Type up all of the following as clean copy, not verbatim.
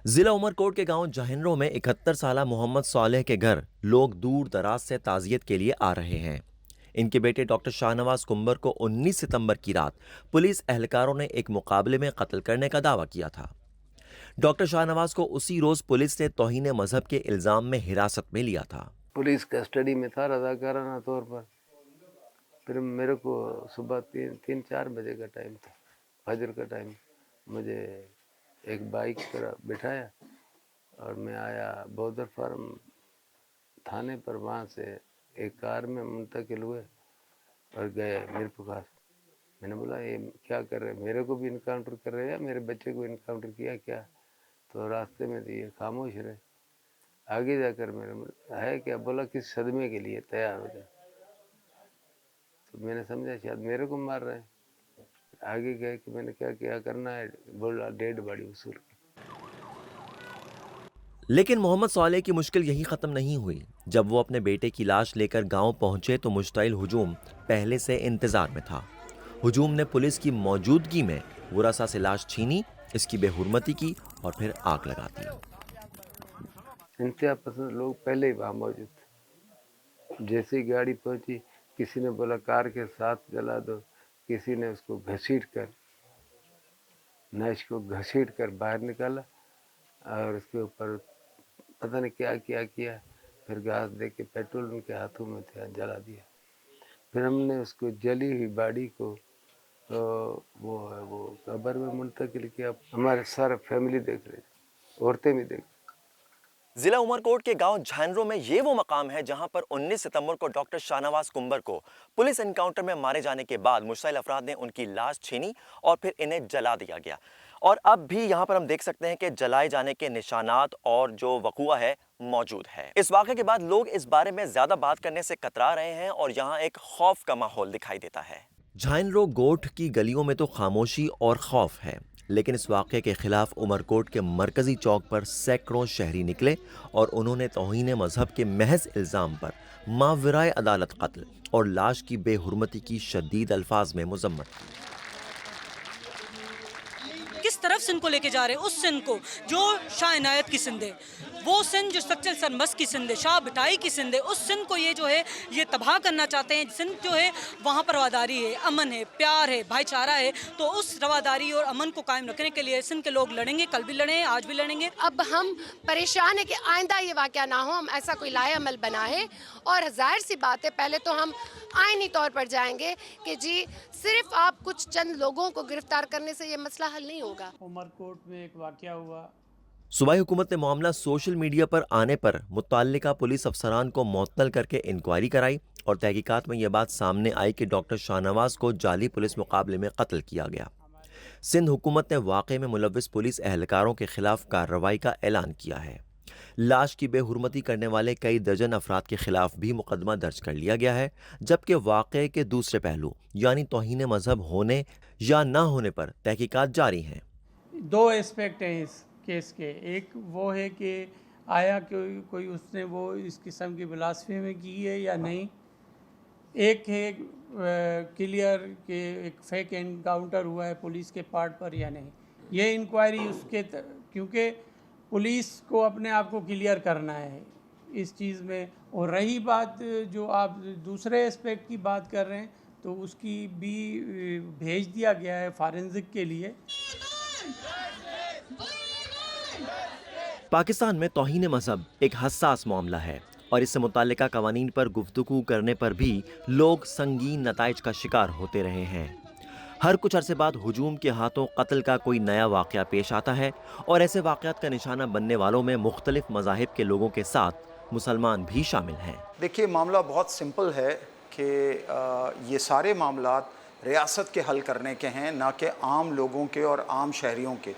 जिला उमरकोट के गांव जहिनरो में 71 साला मोहम्मद सालेह के घर लोग दूर दराज से ताजियत के लिए आ रहे हैं। इनके बेटे डॉक्टर शाहनवाज कुंबर को 19 सितंबर की रात पुलिस एहलकारों ने एक मुकाबले में कत्ल करने का दावा किया था। डॉक्टर शाहनवाज को उसी रोज पुलिस ने तौहीन मजहब के इल्जाम में हिरासत में लिया था। पुलिस कस्टडी में था रजाकाराना तौर पर। फिर मेरे को सुबह 3-4 बजे का टाइम था, फजर का टाइम। मुझे एक बाइक पर बिठाया और मैं आया बौद्धर फार्म थाने पर। वहाँ से एक कार में मुंतकिल हुए और गए मीर प्रकाश। मैंने बोला ये क्या कर रहे हैं, मेरे को भी इनकाउंटर कर रहे हैं या मेरे बच्चे को इनकाउंटर किया क्या? तो रास्ते में ये खामोश रहे। आगे जाकर मेरे है क्या, बोला किस सदमे के लिए तैयार हो जाए। तो मैंने समझा शायद मेरे को मार रहे हैं। आगे गए कि मैंने क्या क्या करना है, बोला डेड बॉडी वसूल। लेकिन मोहम्मद सालेह की मुश्किल यही खत्म नहीं हुई। जब वो अपने बेटे की लाश लेकर गांव पहुंचे तो मुश्तइल हुजूम पहले से इंतजार में था। हुजूम ने पुलिस की मौजूदगी में वरासा से लाश छीनी, इसकी बेहुरमती की और फिर आग लगा दी। इंतहा पसंद लोग पहले ही वहाँ मौजूद थे। जैसे ही गाड़ी पहुंची, किसी ने बोला कार के साथ जला दो, किसी ने उसको घसीट कर नैश को घसीट कर बाहर निकाला और उसके ऊपर पता नहीं क्या क्या किया। फिर घास दे के पेट्रोल उनके हाथों में था, जला दिया। फिर हमने उसको जली हुई बॉडी को तो वो कब्र में मुंतकिल किया। हमारे सारा फैमिली देख रही, औरतें भी देख। जिला उमरकोट के गांव झैनरो में ये वो मकाम है जहां पर 19 सितंबर को डॉक्टर शाहनवाज कुंबर को पुलिस एनकाउंटर में मारे जाने के बाद मुश्तइल अफराद ने उनकी लाश छीनी और फिर इन्हें जला दिया गया। और अब भी यहां पर हम देख सकते हैं कि जलाए जाने के निशानात और जो वक़ुआ है मौजूद है। इस वाक़े के बाद लोग इस बारे में ज्यादा बात करने से कतरा रहे हैं और यहां एक खौफ का माहौल दिखाई देता है। झैनरो गोठ की गलियों में तो खामोशी और खौफ है, लेकिन इस वाक़े के खिलाफ उमरकोट के मरकजी चौक पर सैकड़ों शहरी निकले और उन्होंने तौहीन मजहब के महज इल्ज़ाम पर मावराए अदालत कत्ल और लाश की बेहुरमती की शदीद अल्फाज में मुज़म्मत की। किस तरफ सिंध को लेके जा रहे हैं, उस सिंध को जो शाह इनायत की सिंध है, वो सिंध जो सच्चल सरमस की सिंध है, शाह बिटाई की सिंध है, उस सिंध को ये जो है ये तबाह करना चाहते हैं। सिंध जो है वहाँ पर रवादारी है, अमन है, प्यार है, भाईचारा है। तो उस रवादारी और अमन को कायम रखने के लिए सिंध के लोग लड़ेंगे, कल भी लड़े, आज भी लड़ेंगे। अब हम परेशान है कि आइंदा ये वाक़या ना हो, हम ऐसा कोई लाएअमल बनाए। और ज़ाहिर सी बात है, पहले तो हम आईनी तौर पर जाएंगे कि जी सिर्फ आप कुछ चंद लोगों को गिरफ्तार करने से ये मसला हल नहीं होगा। उमरकोट में एक वाक़या हुआ। सूबाई हुकूमत ने मामला सोशल मीडिया पर आने पर मुतल्लिका पुलिस अफसरान को मुअत्तल करके इंक्वायरी कराई और तहकीकात में यह बात सामने आई कि डॉक्टर शाहनवाज को जाली पुलिस मुकाबले में कत्ल किया गया। सिंध हुकूमत ने वाक़े में मुलव्विस पुलिस एहलकारों के खिलाफ कार्रवाई का ऐलान किया है। लाश की बेहुरमती करने वाले कई दर्जन अफराद के खिलाफ भी मुकदमा दर्ज कर लिया गया है, जबकि वाक़े के दूसरे पहलू यानी तौहीन मजहब होने या ना होने पर तहकीकात जारी हैं। दो एस्पेक्ट हैं इस केस के। एक वो है कि आया कोई उसने वो इस किस्म की फिलासफी में की है या नहीं। एक है क्लियर कि एक फेक एनकाउंटर हुआ है पुलिस के पार्ट पर या नहीं। ये इंक्वायरी उसके क्योंकि पुलिस को अपने आप को क्लियर करना है इस चीज़ में। और रही बात जो आप दूसरे एस्पेक्ट की बात कर रहे हैं, तो उसकी भी भेज दिया गया है फॉरेंसिक के लिए। पाकिस्तान में तौहीन मजहब एक हसास मामला है और इससे मुताल्लिका कवानीन पर गुफ्तगू करने पर भी लोग संगीन नताइज का शिकार होते रहे हैं। हर कुछ अरसे बाद हुजूम के हाथों कत्ल का कोई नया वाक़या पेश आता है और ऐसे वाक़यात का निशाना बनने वालों में मुख्तलिफ मज़ाहिब के लोगों के साथ मुसलमान भी शामिल हैं। देखिए, मामला बहुत सिंपल है कि ये सारे मामलात रियासत के हल करने के हैं, ना कि आम लोगों के और आम शहरियों के।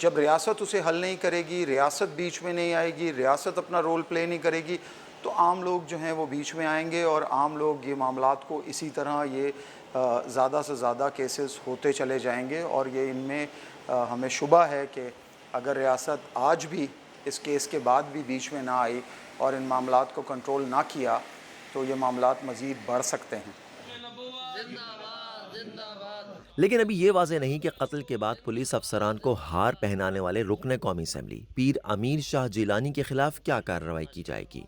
जब रियासत उसे हल नहीं करेगी, रियासत बीच में नहीं आएगी, रियासत अपना रोल प्ले नहीं करेगी, तो आम लोग जो हैं वो बीच में आएंगे और आम लोग ये मामलात को इसी तरह ये ज़्यादा से ज़्यादा केसेस होते चले जाएंगे। और ये इनमें हमें शुबा है कि अगर रियासत आज भी इस केस के बाद भी बीच में ना आई और इन मामलात को कंट्रोल ना किया तो ये मामलात मज़ीद बढ़ सकते हैं। لیکن ابھی یہ واضح نہیں کہ قتل کے بعد پولیس افسران کو ہار پہنانے والے رکن قومی اسمبلی پیر امیر شاہ جیلانی کے خلاف کیا کارروائی کی جائے گی۔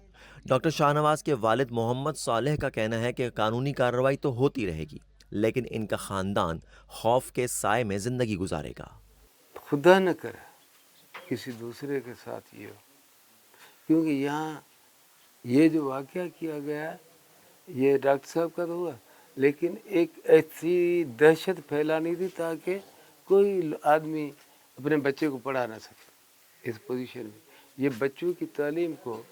ڈاکٹر شاہ نواز کے والد محمد صالح کا کہنا ہے کہ قانونی کارروائی تو ہوتی رہے گی، لیکن ان کا خاندان خوف کے سائے میں زندگی گزارے گا۔ خدا نہ کرے کسی دوسرے کے ساتھ یہ ہو، کیونکہ یہاں یہ جو واقعہ کیا گیا یہ ڈاکٹر صاحب کا تو ہوا، لیکن ایک ایسی دہشت پھیلانی تھی تاکہ کوئی آدمی اپنے بچے کو پڑھا نہ سکے اس پوزیشن میں۔ یہ بچوں کی تعلیم کو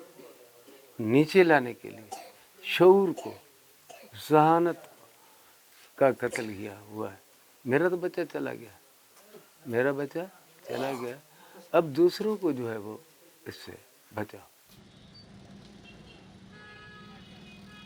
نیچے لانے کے لیے شعور کو، ذہانت کا قتل کیا ہوا ہے۔ میرا تو بچہ چلا گیا، میرا بچہ چلا گیا، اب دوسروں کو جو ہے وہ اس سے بچاؤ۔